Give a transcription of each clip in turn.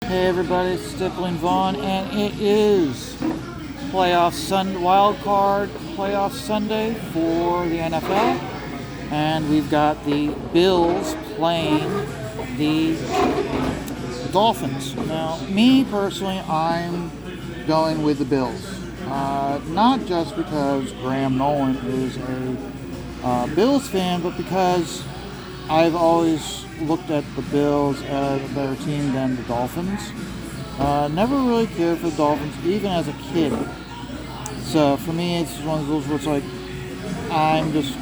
Hey everybody, it's Stippling Vaughn, and it is wild card playoff Sunday for the NFL, and we've got the Bills playing the Dolphins. Now, me personally, I'm going with the Bills, not just because Graham Nolan is a Bills fan, but because I've always looked at the Bills as a better team than the Dolphins. Never really cared for the Dolphins, even as a kid. So for me, it's one of those where it's like, I'm just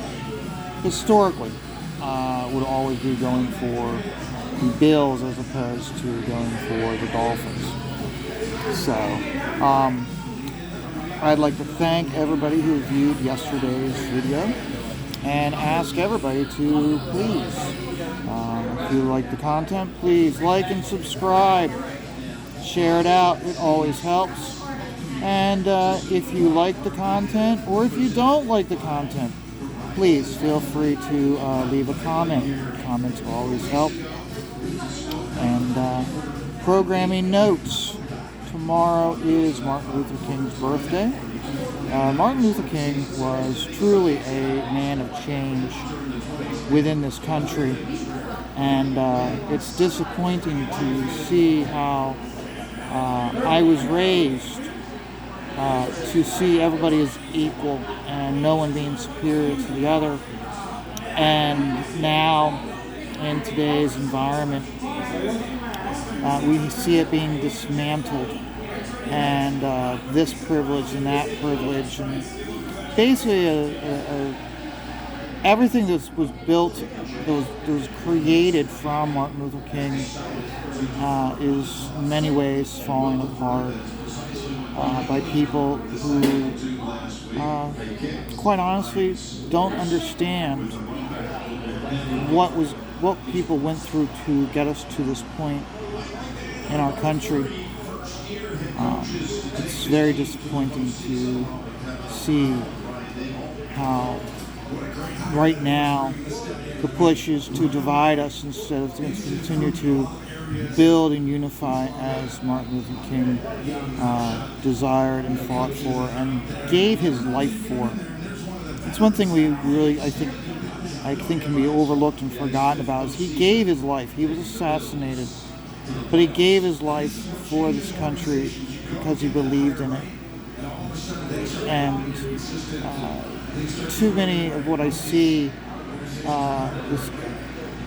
historically would always be going for the Bills as opposed to going for the Dolphins. So I'd like to thank everybody who viewed yesterday's video and ask everybody to please, if you like the content, please like and subscribe. Share it out. It always helps. And if you like the content, or if you don't like the content, please feel free to leave a comment. Comments will always help. And programming notes. Tomorrow is Martin Luther King's birthday. Martin Luther King was truly a man of change within this country, and it's disappointing to see how I was raised to see everybody as equal and no one being superior to the other, and now in today's environment we see it being dismantled, and this privilege and that privilege, and basically everything that was built, that was created from Martin Luther King, is in many ways falling apart by people who, quite honestly, don't understand what people went through to get us to this point in our country. It's very disappointing to see how right now the push is to divide us instead of to continue to build and unify as Martin Luther King desired and fought for and gave his life for. It's one thing we really, I think can be overlooked and forgotten about, is he gave his life. He was assassinated, but he gave his life for this country because he believed in it. And too many of what I see,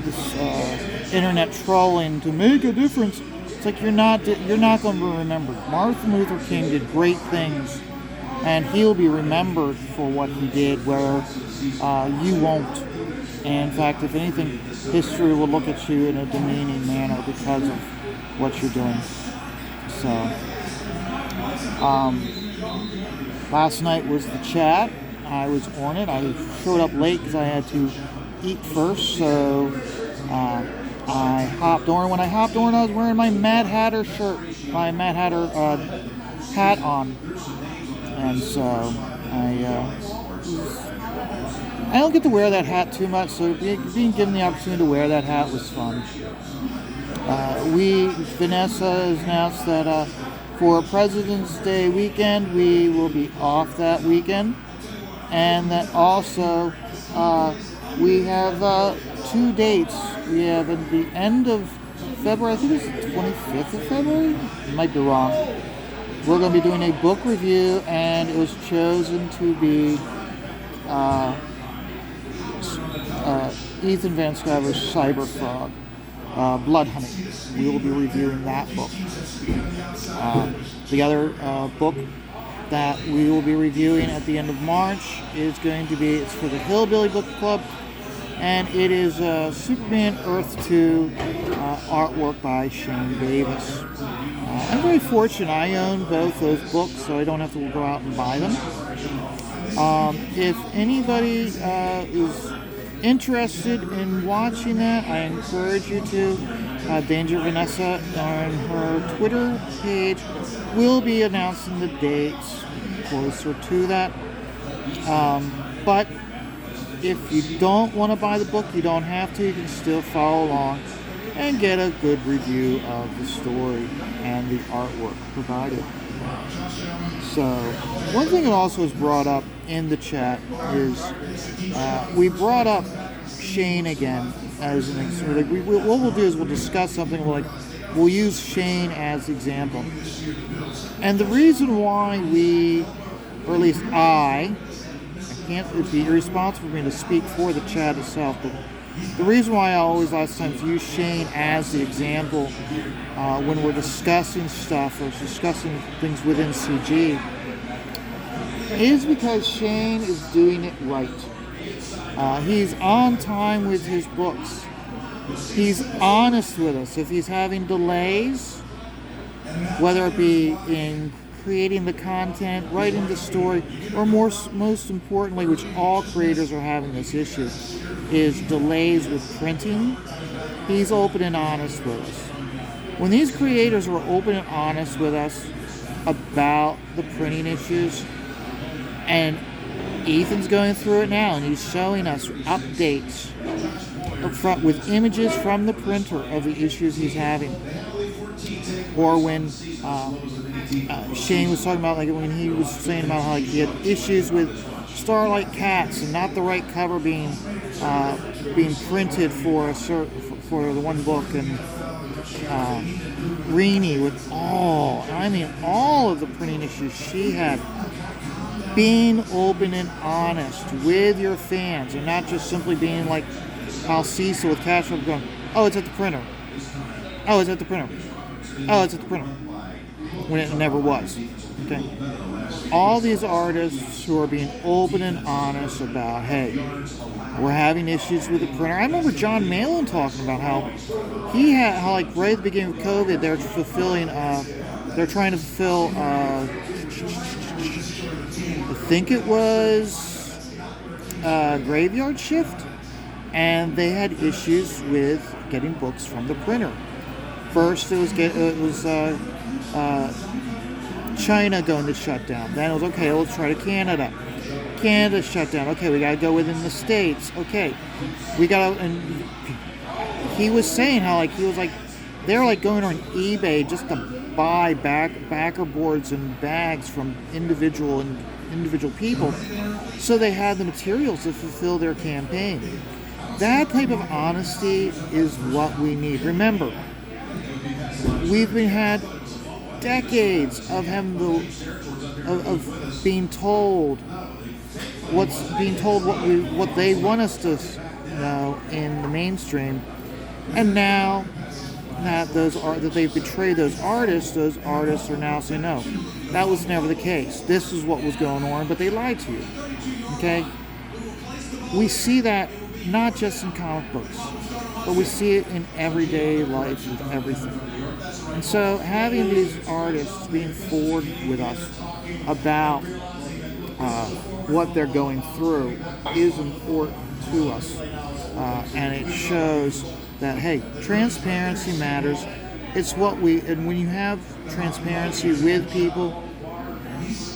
this internet trolling to make a difference, it's like you're not going to be remembered. Martin Luther King did great things, and he'll be remembered for what he did, where you won't. And in fact, if anything, history will look at you in a demeaning manner because of what you're doing. So, last night was the chat. I was on it. I showed up late because I had to eat first. So I hopped on. When I hopped on, I was wearing my Mad Hatter shirt, my Mad Hatter hat on, and so I don't get to wear that hat too much, so being given the opportunity to wear that hat was fun. Vanessa has announced that for President's Day weekend, we will be off that weekend, and that also we have 2 dates. We have at the end of February, I think it's the 25th of February? I might be wrong. We're going to be doing a book review, and it was chosen to be Ethan Van Sciver's Cyber Frog, Blood Honey. We will be reviewing that book. The other book that we will be reviewing at the end of March is going to be, it's for the Hillbilly Book Club, and it is Superman Earth 2 artwork by Shane Davis. I'm very fortunate. I own both those books, so I don't have to go out and buy them. If anybody is interested in watching that, I encourage you to. Danger Vanessa on her Twitter page will be announcing the dates closer to that. But if you don't want to buy the book, you don't have to. You can still follow along. and get a good review of the story and the artwork provided. So, one thing that also was brought up in the chat is we brought up Shane again as an example. Like what we'll do is we'll discuss something we'll use Shane as the example. And the reason why we, or at least I can't be irresponsible for me to speak for the chat itself, but the reason why I always last times use Shane as the example when we're discussing stuff or discussing things within CG is because Shane is doing it right. He's on time with his books. He's honest with us. If he's having delays, whether it be in creating the content, writing the story, or most importantly, which all creators are having this issue, is delays with printing, he's open and honest with us. When these creators are open and honest with us about the printing issues, and Ethan's going through it now, and he's showing us updates up front with images from the printer of the issues he's having. Or when Shane was talking about, when he was saying about how he had issues with Starlight Cats and not the right cover being printed for for the one book, and Reenie with all of the printing issues she had. Being open and honest with your fans, and not just simply being like how Cecil with Cash Web going, oh, it's at the printer. Oh, it's at the printer. Oh, it's at the printer. When it never was. Okay. All these artists who are being open and honest about, hey, we're having issues with the printer. I remember John Malin talking about how he had, right at the beginning of COVID, they're trying to fulfill, I think it was Graveyard Shift, and they had issues with getting books from the printer. First, it was China going to shut down. Then it was, okay, let's try to Canada. Canada shut down. Okay, we got to go within the States. Okay, we got to, and he was saying how they're going on eBay just to buy backer boards and bags from individual people, so they had the materials to fulfill their campaign. That type of honesty is what we need. Remember, we've had decades of of being told what they want us to know in the mainstream, and now that they've betrayed those artists are now saying, no, that was never the case. This is what was going on, but they lied to you. Okay? We see that not just in comic books, but we see it in everyday life with everything. And so having these artists being forward with us about what they're going through is important to us. And it shows that, hey, transparency matters. It's and when you have transparency with people,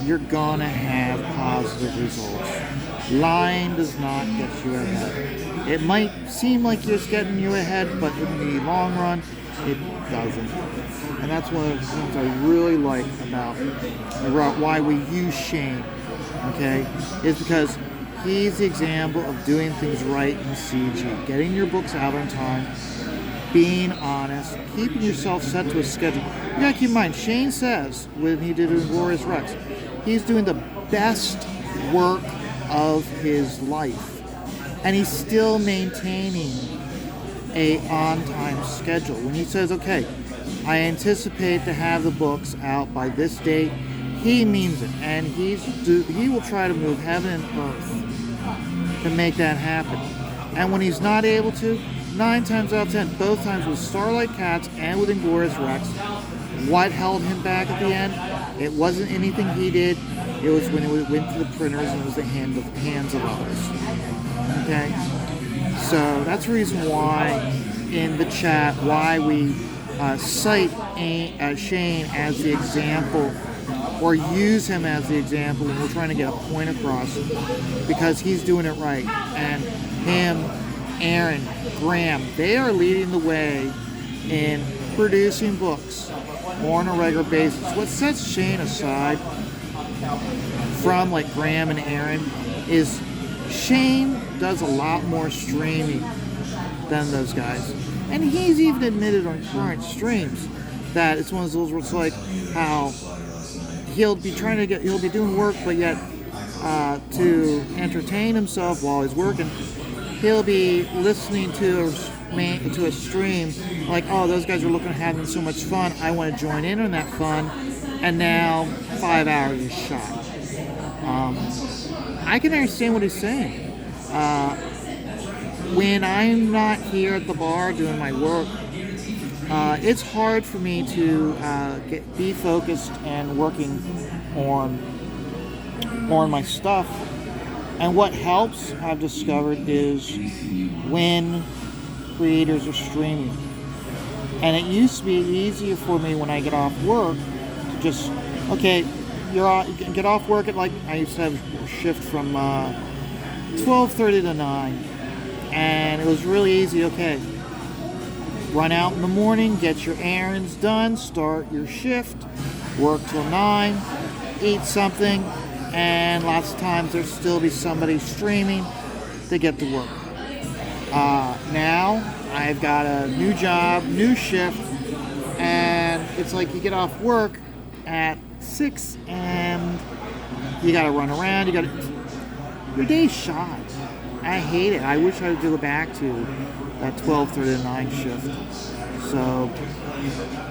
you're gonna have positive results. Lying does not get you ahead. It might seem like it's getting you ahead, but in the long run, it doesn't. And that's one of the things I really like about why we use Shane, okay, is because he's the example of doing things right in CG, getting your books out on time, being honest, keeping yourself set to a schedule. You gotta keep in mind, Shane says, when he did Inglorious Rex, he's doing the best work of his life. And he's still maintaining a on-time schedule. When he says, okay, I anticipate to have the books out by this date, he means it. And he will try to move heaven and earth to make that happen. And when he's not able to, 9 times out of 10, both times with Starlight Cats and with Inglorious Rex, what held him back at the end? It wasn't anything he did. It was when it went to the printers and it was the hands of others. Okay? So that's the reason why in the chat, why we cite Shane as the example, or use him as the example when we're trying to get a point across, because he's doing it right. And him, Aaron, Graham, they are leading the way in producing books on a regular basis. What sets Shane aside from like Graham and Aaron is Shane does a lot more streaming than those guys. And he's even admitted on current streams that it's one of those where it's like how he'll be doing work, but yet to entertain himself while he's working, he'll be listening to a stream like, oh, those guys are having so much fun, I want to join in on that fun, and now 5 hours is shot. I can understand what he's saying. When I'm not here at the bar doing my work, it's hard for me to be focused and working on my stuff. And what helps, I've discovered, is when creators are streaming. And it used to be easier for me when I get off work to just, okay, you get off work at, like, I used to have a shift from 12:30 to 9. And it was really easy, okay, run out in the morning, get your errands done, start your shift, work till 9, eat something, and lots of times there'll still be somebody streaming to get to work. Now, I've got a new job, new shift, and it's like you get off work at 6 and you gotta run around, your day's shot. I hate it. I wish I would go back to that 12:30 to 9 shift. So,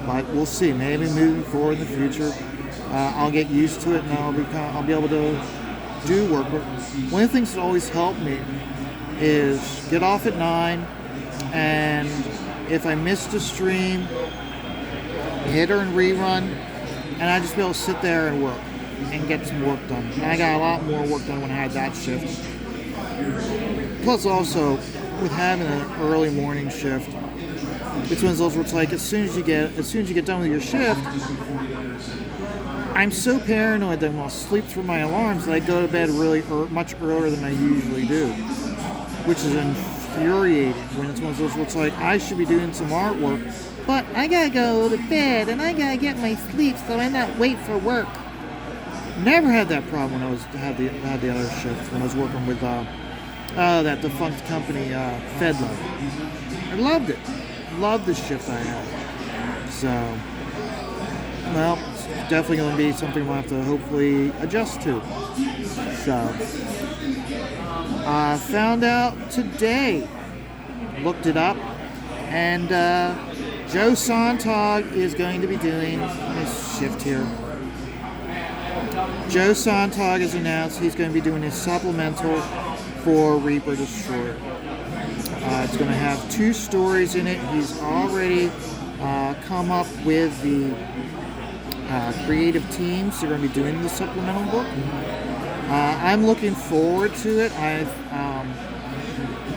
but we'll see. Maybe moving forward in the future, I'll get used to it and I'll be able to do work. But one of the things that always helped me is get off at 9, and if I missed a stream, hit her and rerun, and I just be able to sit there and work and get some work done. And I got a lot more work done when I had that shift. Plus, also with having an early morning shift, it's one of those where it's like as soon as you get done with your shift, I'm so paranoid that I'll sleep through my alarms that I go to bed much earlier than I usually do, which is infuriating. When it's one of those where it's like I should be doing some artwork, but I gotta go to bed and I gotta get my sleep so I'm not late for work. Never had that problem when I had the other shift when I was working with that defunct company, Fedlo. I loved it. Loved the shift I had. So, well, it's definitely going to be something we'll have to hopefully adjust to. So, I found out today, looked it up, and Joe Sontag is going to be doing his shift here. Joe Sontag has announced he's going to be doing his supplemental for Reaper Destroyer. It's going to have 2 stories in it. He's already come up with the creative teams that are going to be doing the supplemental book. I'm looking forward to it.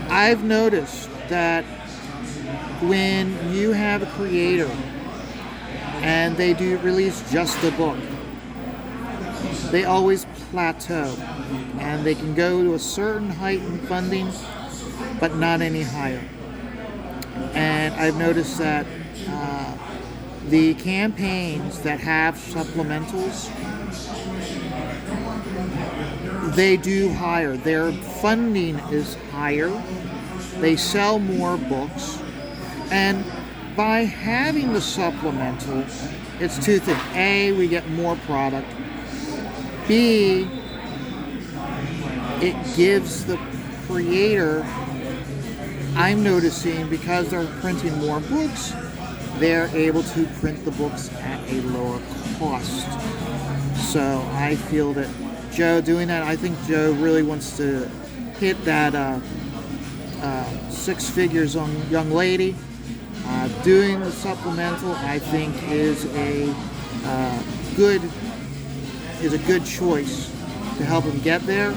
I've noticed that when you have a creator and they do release just a book, they always plateau, and they can go to a certain height in funding, but not any higher. And I've noticed that the campaigns that have supplementals, they do higher. Their funding is higher. They sell more books. And by having the supplemental, it's 2 things. A, we get more product. B, it gives the creator, I'm noticing, because they're printing more books, they're able to print the books at a lower cost. So I feel that Joe doing that, I think Joe really wants to hit that 6 figures on young lady. Doing the supplemental, I think, is a good choice to help him get there.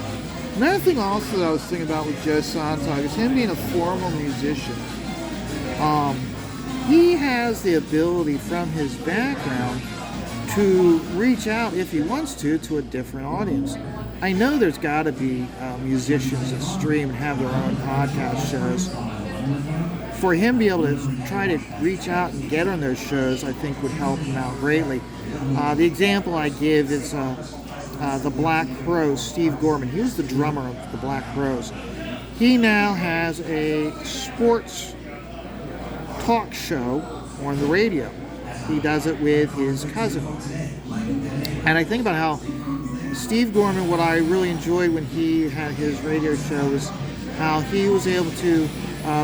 Another thing also that I was thinking about with Joe Sontag is him being a formal musician. He has the ability from his background to reach out, if he wants to a different audience. I know there's got to be musicians that stream and have their own podcast shows. for him to be able to try to reach out and get on those shows, I think would help him out greatly. The example I give is the Black Crowes, Steve Gorman. He was the drummer of the Black Crowes. He now has a sports talk show on the radio. He does it with his cousin. And I think about how Steve Gorman, what I really enjoyed when he had his radio show is how he was able to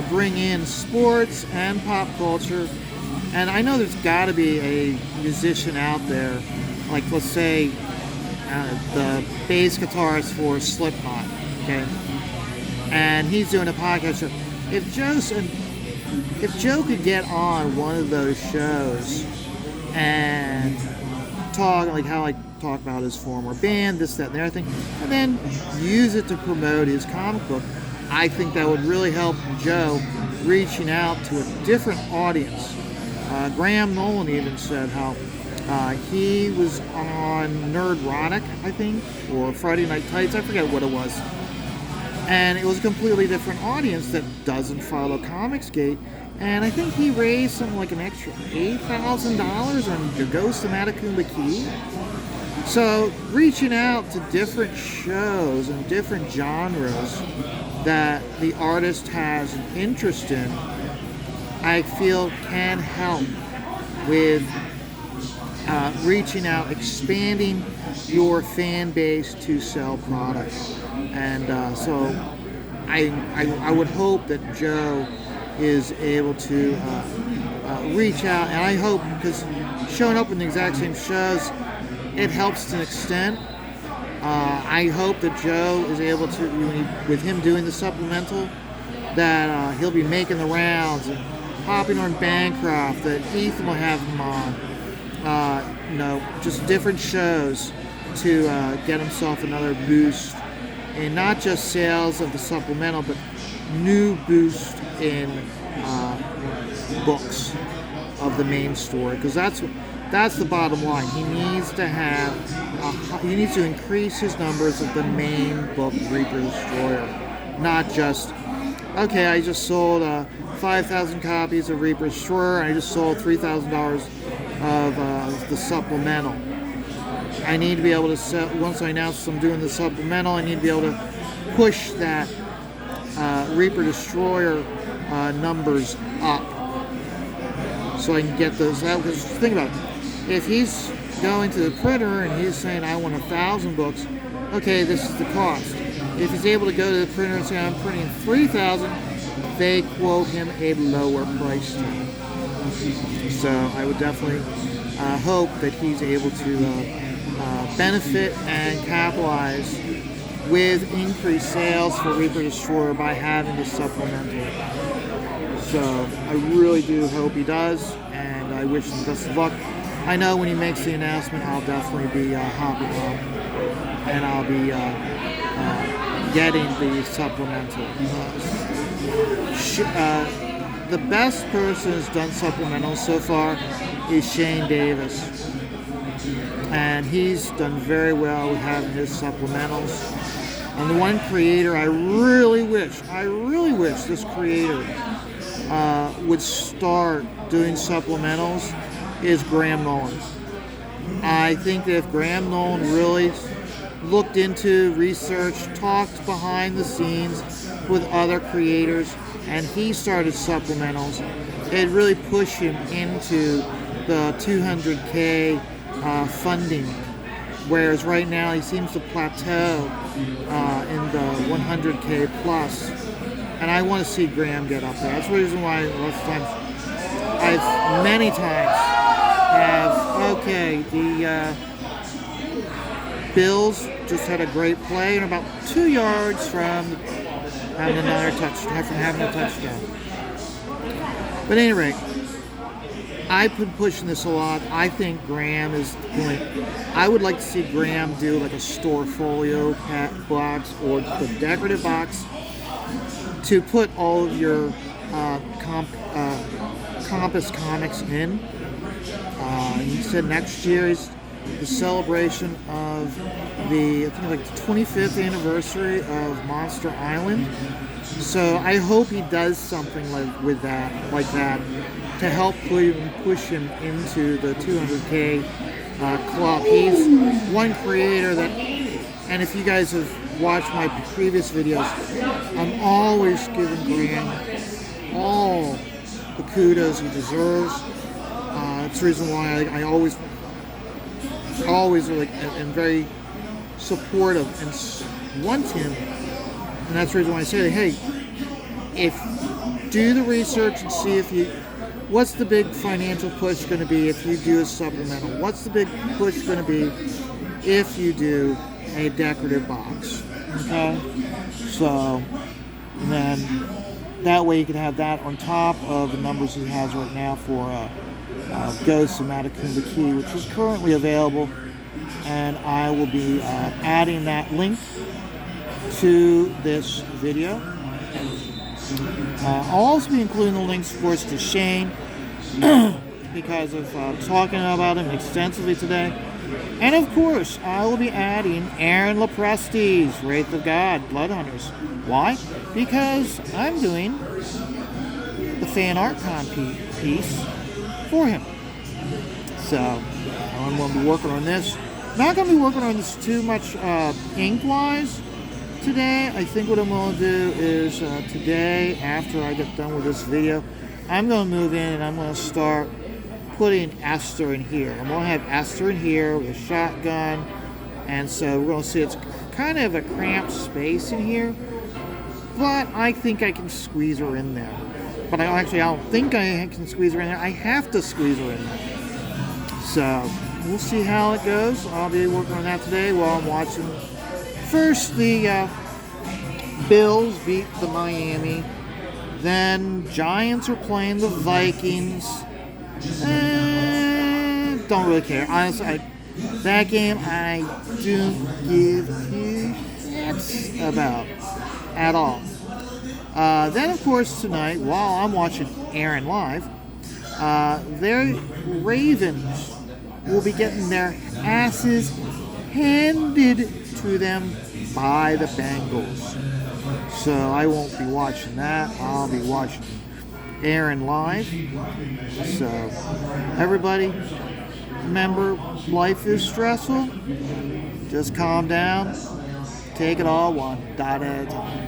bring in sports and pop culture. And I know there's got to be a musician out there, like let's say the bass guitarist for Slipknot, okay? And he's doing a podcast show. If Joe could get on one of those shows and talk like how I talk about his former band, this, that, and everything, and then use it to promote his comic book, I think that would really help Joe reaching out to a different audience. Graham Nolan even said how he was on Nerdrotic, I think, or Friday Night Tights, I forget what it was. And it was a completely different audience that doesn't follow Comicsgate. And I think he raised something like an extra $8,000 on The Ghost of Matacumba Key. So reaching out to different shows and different genres that the artist has an interest in, I feel can help with reaching out, expanding your fan base to sell products. And so I would hope that Joe is able to reach out, and I hope, because showing up in the exact same shows, it helps to an extent. I hope that Joe is able to, with him doing the supplemental, that he'll be making the rounds and hopping on Bancroft, that Ethan will have him on, just different shows to get himself another boost in not just sales of the supplemental, but new boost in books of the main story, because that's the bottom line. He needs to increase his numbers of the main book, Reaper Destroyer, not just okay. I just sold 5,000 copies of Reaper Destroyer. I just sold $3,000 of the supplemental. I need to be able to sell, once I announce I'm doing the supplemental, I need to be able to push that Reaper Destroyer numbers up so I can get those out. Because think about it, if he's going to the printer and he's saying I want 1,000 books, okay, this is the cost. If he's able to go to the printer and say I'm printing 3,000, they quote him a lower price tag. So I would definitely hope that he's able to benefit and capitalize with increased sales for Reaper Destroyer by having the supplemental. So I really do hope he does, and I wish him best of luck. I know when he makes the announcement, I'll definitely be hopping on, and I'll be getting the supplemental. The best person who's done supplementals so far is Shane Davis. And he's done very well with having his supplementals. And the one creator I really wish this creator would start doing supplementals is Graham Nolan. I think that if Graham Nolan really looked into, researched, talked behind the scenes with other creators, and he started supplementals, it'd really push him into the 200K funding, whereas right now he seems to plateau in the 100K plus, and I want to see Graham get up there. That's the reason why lots of times I've many times have, okay, the Bills just had a great play and about 2 yards from having a touchdown. But at any rate, I've been pushing this a lot. I think Graham is going. I would like to see Graham do like a Storefolio box or the decorative box to put all of your Compass comics in. He said next year the celebration of the, I think like the 25th anniversary of Monster Island. So I hope he does something like that, to help push him into the 200K club. He's one creator that, and if you guys have watched my previous videos, I'm always giving Brian all the kudos he deserves. It's the reason why I always like am very supportive and want him, and that's the reason why I say, hey, if do the research and see what's the big financial push going to be if you do a supplemental? What's the big push going to be if you do a decorative box? Okay, so and then that way you can have that on top of the numbers he has right now for Ghosts of Matacumba Key, which is currently available, and I will be adding that link to this video. I'll also be including the links, of course, to Shane because of talking about him extensively today. And of course, I will be adding Aaron Lepresti's Wraith of God Blood Hunters. Why? Because I'm doing the fan art con piece for him. So I'm going to be working on this. Not going to be working on this too much ink-wise today. I think what I'm going to do is today, after I get done with this video, I'm going to move in and I'm going to start putting Esther in here. I'm going to have Esther in here with a shotgun, and so we're going to see it's kind of a cramped space in here, but I think I can squeeze her in there. But I don't think I can squeeze her in there. I have to squeeze her in there. So we'll see how it goes. I'll be working on that today while I'm watching. First, the Bills beat the Miami. Then Giants are playing the Vikings. Don't really care. Honestly, that game I don't give two shits about at all. Then, of course, tonight, while I'm watching Aaron live, their Ravens will be getting their asses handed to them by the Bengals. So I won't be watching that. I'll be watching Aaron live. So everybody, remember, life is stressful. Just calm down. Take it all one dot at a time.